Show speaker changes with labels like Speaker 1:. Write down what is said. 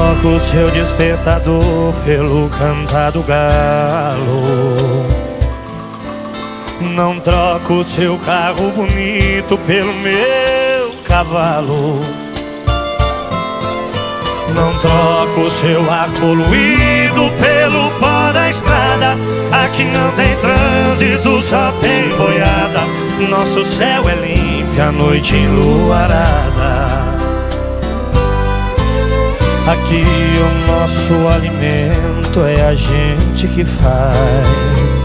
Speaker 1: troco o seu despertador pelo cantar do galo. Não troco o seu carro bonito pelo meu cavalo. Não troco o seu ar poluído pelo pó da estrada. Aqui não tem trânsito, só tem boiada. Nosso céu é limpo, a noite enluarada. Aqui o nosso alimento é a gente que faz.